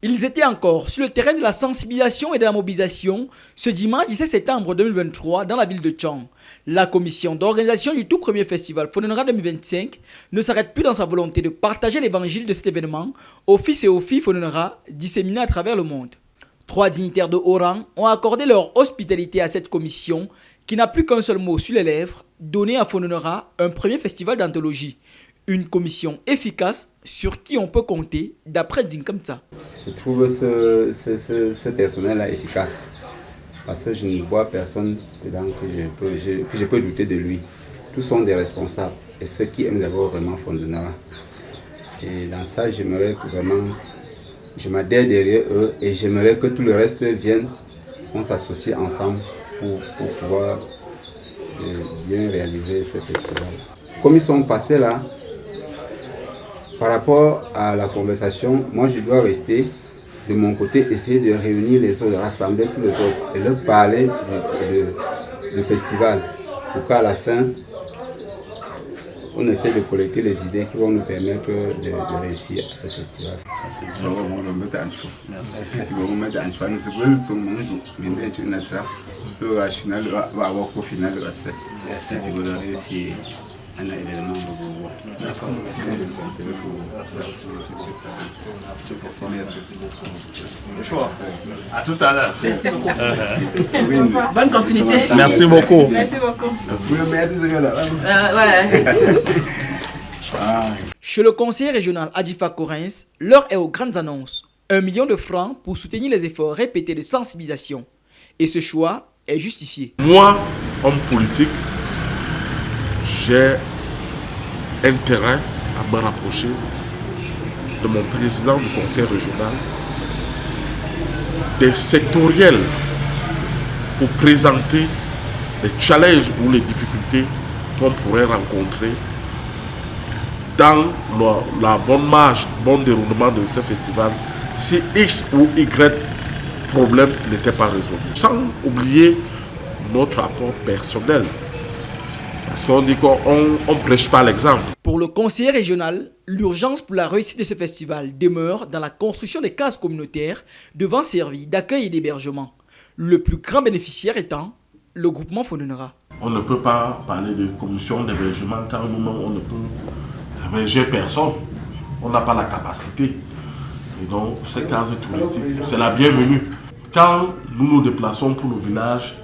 Ils étaient encore sur le terrain de la sensibilisation et de la mobilisation ce dimanche 17 septembre 2023 dans la ville de Tchang. La commission d'organisation du tout premier festival Fononera 2025 ne s'arrête plus dans sa volonté de partager l'évangile de cet événement aux fils et aux filles Fononera disséminés à travers le monde. 3 dignitaires de haut rang ont accordé leur hospitalité à cette commission qui n'a plus qu'un seul mot sur les lèvres, donner à Fononera un premier festival d'anthologie. Une commission efficace sur qui on peut compter d'après Zinkamtsa. Je trouve ce personnel-là efficace parce que je ne vois personne dedans que je peux douter de lui. Tous sont des responsables et ceux qui aiment d'abord vraiment Fononera. Et dans ça, j'aimerais vraiment, je m'adhère derrière eux et j'aimerais que tout le reste vienne, on s'associe ensemble pour pouvoir bien réaliser ce festival. Comme ils sont passés là, par rapport à la conversation, moi je dois rester de mon côté, essayer de réunir les autres, de rassembler tous les autres et leur parler du festival pour qu'à la fin, on essaie de collecter les idées qui vont nous permettre de réussir à ce festival. Merci. Un événement de d'accord. Merci beaucoup. À tout à l'heure. Merci beaucoup. Bonne continuité. Merci beaucoup. Merci beaucoup. Chez le conseiller régional Adjifa Correns, l'heure est aux grandes annonces. 1 million de francs pour soutenir les efforts répétés de sensibilisation. Et ce choix est justifié. Moi, homme politique, j'ai intérêt à me rapprocher de mon président du conseil régional, des sectoriels, pour présenter les challenges ou les difficultés qu'on pourrait rencontrer dans la bonne marche, bon déroulement de ce festival, si X ou Y problème n'était pas résolu. Sans oublier notre apport personnel. Parce qu'on dit qu'on ne prêche pas l'exemple. Pour le conseiller régional, l'urgence pour la réussite de ce festival demeure dans la construction des cases communautaires devant servir d'accueil et d'hébergement. Le plus grand bénéficiaire étant le groupement Fononera. On ne peut pas parler de commission d'hébergement quand nous-mêmes on ne peut héberger personne. On n'a pas la capacité. Et donc ces cases touristiques, c'est la bienvenue. Quand nous nous déplaçons pour nos villages,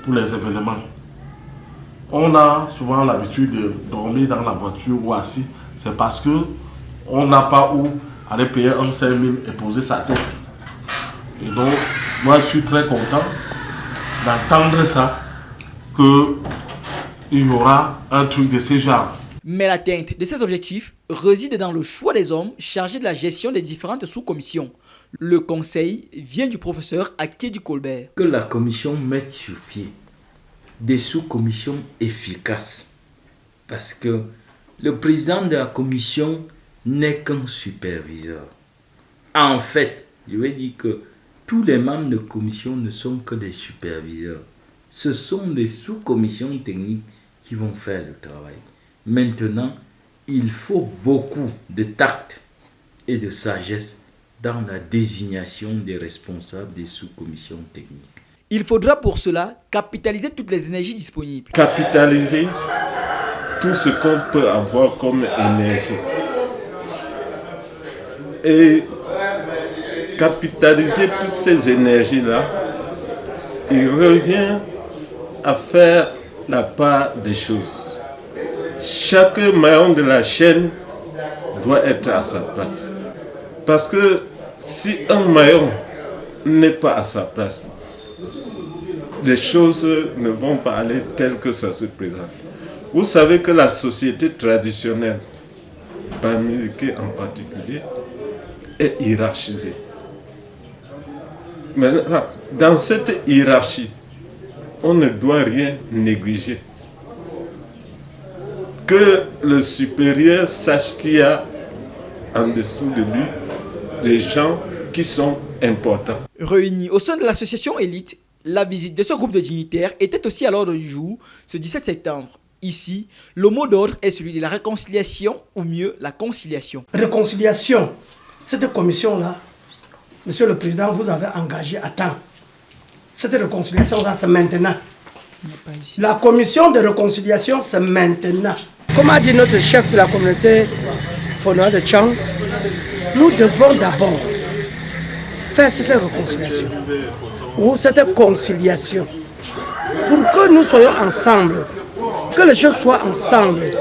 pour les événements, on a souvent l'habitude de dormir dans la voiture ou assis. C'est parce qu'on n'a pas où aller payer un 5 000 et poser sa tête. Et donc, moi je suis très content d'entendre ça, qu'il y aura un truc de ce genre. Mais l'atteinte de ces objectifs réside dans le choix des hommes chargés de la gestion des différentes sous-commissions. Le conseil vient du professeur Akédi Colbert. Que la commission mette sur pied des sous-commissions efficaces. Parce que le président de la commission n'est qu'un superviseur. En fait, je vais dire que tous les membres de commission ne sont que des superviseurs. Ce sont des sous-commissions techniques qui vont faire le travail. Maintenant, il faut beaucoup de tact et de sagesse dans la désignation des responsables des sous-commissions techniques. Il faudra pour cela capitaliser toutes les énergies disponibles. Capitaliser tout ce qu'on peut avoir comme énergie. Et capitaliser toutes ces énergies-là, il revient à faire la part des choses. Chaque maillon de la chaîne doit être à sa place. Parce que si un maillon n'est pas à sa place, les choses ne vont pas aller telles que ça se présente. Vous savez que la société traditionnelle, bamileke en particulier, est hiérarchisée. Maintenant, dans cette hiérarchie, on ne doit rien négliger. Que le supérieur sache qu'il y a en dessous de lui des gens qui sont importants. Réunis au sein de l'association Élite, la visite de ce groupe de dignitaires était aussi à l'ordre du jour ce 17 septembre. Ici, le mot d'ordre est celui de la réconciliation, ou mieux la conciliation. Réconciliation. Cette commission-là Monsieur le Président, vous avez engagé à temps. Cette réconciliation-là, c'est maintenant. La commission de réconciliation, c'est maintenant. Comme a dit notre chef de la communauté Fonora de Tchang, nous devons d'abord faire cette réconciliation ou cette conciliation pour que nous soyons ensemble, que les gens soient ensemble,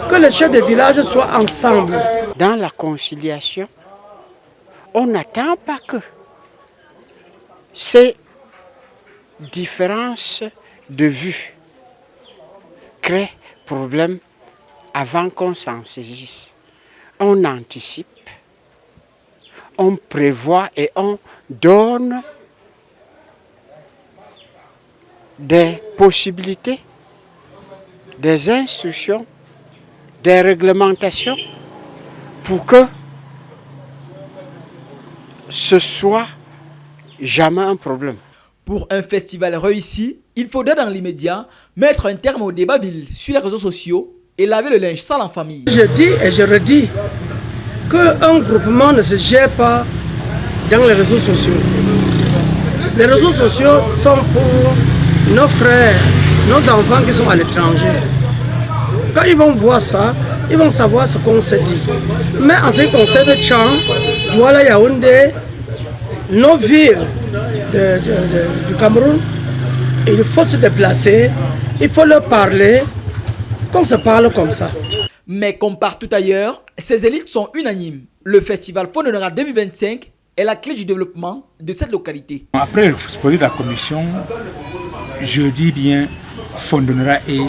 que les chefs de village soient ensemble. Dans la conciliation, on n'attend pas que ces différences de vue créent problème avant qu'on s'en saisisse. On anticipe, on prévoit et on donne des possibilités, des instructions, des réglementations pour que ce soit jamais un problème. Pour un festival réussi, il faudra dans l'immédiat mettre un terme au débat sur les réseaux sociaux et laver le linge sale en famille. Je dis et je redis qu'un groupement ne se gère pas dans les réseaux sociaux. Les réseaux sociaux sont pour nos frères, nos enfants qui sont à l'étranger. Quand ils vont voir ça, ils vont savoir ce qu'on se dit. Mais en ce qui concerne Tchang, Douala, Yaoundé, nos villes du Cameroun, il faut se déplacer, il faut leur parler, qu'on se parle comme ça. Mais comme partout ailleurs, ces élites sont unanimes. Le festival Fondonera 2025 est la clé du développement de cette localité. Après le projet de la commission, je dis bien Fondonera est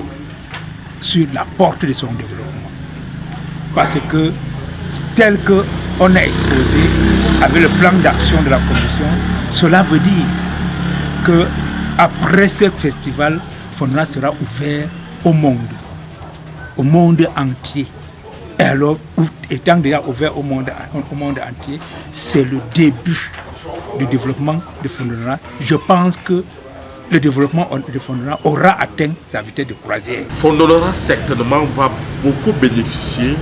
sur la porte de son développement. Parce que tel qu'on a exposé avec le plan d'action de la commission, cela veut dire que après ce festival, Fondonera sera ouvert au monde entier. Et alors, étant déjà ouvert au monde entier, c'est le début du développement de Fondonera. Je pense que le développement de Fondonera aura atteint sa vitesse de croisière. Fondonera certainement va beaucoup bénéficier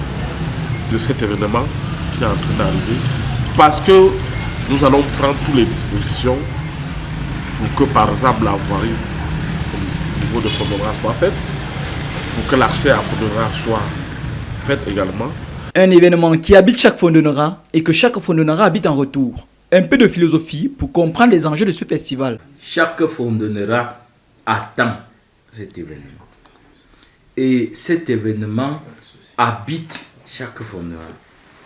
de cet événement qui est en train d'arriver parce que nous allons prendre toutes les dispositions pour que par exemple la voirie au niveau de Fondonera soit faite, pour que l'accès à Fondonera soit fait également. Un événement qui habite chaque Fondonera et que chaque Fondonera habite en retour. Un peu de philosophie pour comprendre les enjeux de ce festival. Chaque Fondonera attend cet événement. Et cet événement habite chaque Fondonera.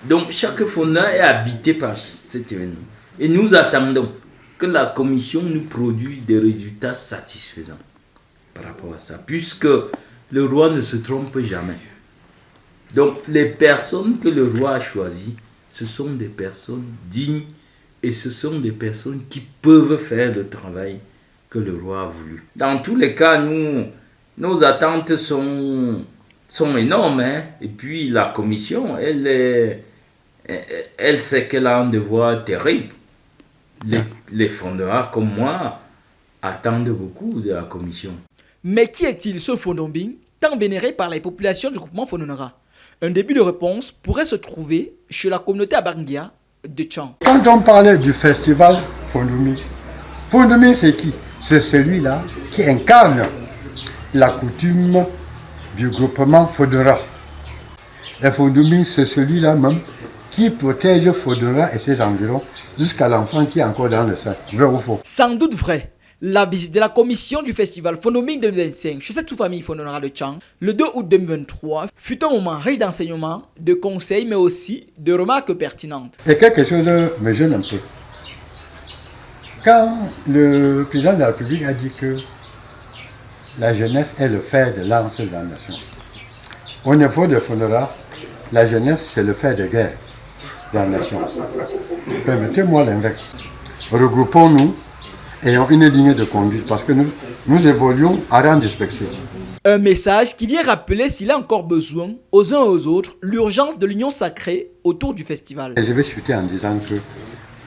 Donc chaque Fondonera est habité par cet événement. Et nous attendons que la commission nous produise des résultats satisfaisants par rapport à ça. Puisque le roi ne se trompe jamais. Donc les personnes que le roi a choisies, ce sont des personnes dignes et ce sont des personnes qui peuvent faire le travail que le roi a voulu. Dans tous les cas, nos attentes sont énormes. Hein? Et puis la commission, elle sait qu'elle a un devoir terrible. Les Fondonera comme moi attendent beaucoup de la commission. Mais qui est-il ce Fondombing, tant vénéré par les populations du groupement Fondonera? Un début de réponse pourrait se trouver chez la communauté Abangia de Tchang. Quand on parlait du festival Fondomi, Fondomi c'est qui? C'est celui-là qui incarne la coutume du groupement Fondonera. Et Fondomi c'est celui-là même qui protège Fondonera et ses environs jusqu'à l'enfant qui est encore dans le sein. Vrai ou faux? Sans doute vrai. La visite de la commission du festival Fondoming 2025 chez cette sous-famille Fondonera de Tchang le 2 août 2023 fut un moment riche d'enseignements, de conseils mais aussi de remarques pertinentes. Et quelque chose me gêne un peu. Quand le président de la République a dit que la jeunesse est le fer de lance de la nation, au niveau de Fondonera, la jeunesse c'est le fer de guerre de la nation. Permettez-moi l'inverse. Regroupons-nous. Ayons une ligne de conduite parce que nous évoluons à rang d'inspection. Un message qui vient rappeler s'il y a encore besoin, aux uns et aux autres, l'urgence de l'union sacrée autour du festival. Et je vais chuter en disant que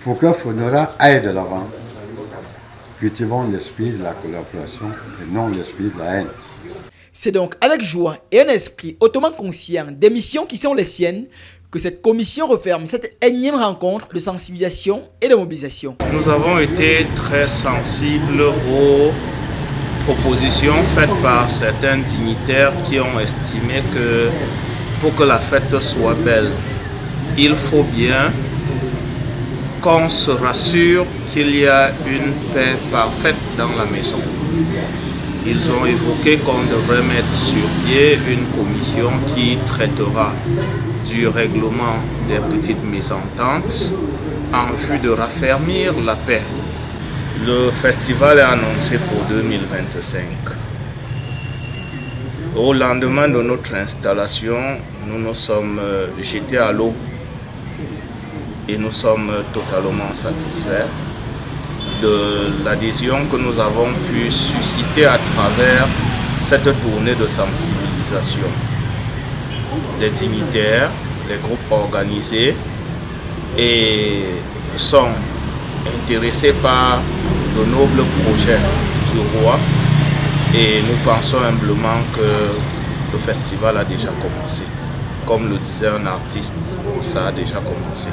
pour que Fondonera aille de l'avant, cultivons l'esprit de la collaboration et non l'esprit de la haine. C'est donc avec joie et un esprit hautement conscient des missions qui sont les siennes que cette commission referme cette énième rencontre de sensibilisation et de mobilisation. Nous avons été très sensibles aux propositions faites par certains dignitaires qui ont estimé que pour que la fête soit belle, il faut bien qu'on se rassure qu'il y a une paix parfaite dans la maison. Ils ont évoqué qu'on devrait mettre sur pied une commission qui traitera du règlement des petites mésententes en vue de raffermir la paix. Le festival est annoncé pour 2025. Au lendemain de notre installation, nous nous sommes jetés à l'eau et nous sommes totalement satisfaits de l'adhésion que nous avons pu susciter à travers cette tournée de sensibilisation. Les dignitaires, les groupes organisés et sont intéressés par le noble projet du roi et nous pensons humblement que le festival a déjà commencé. Comme le disait un artiste, ça a déjà commencé.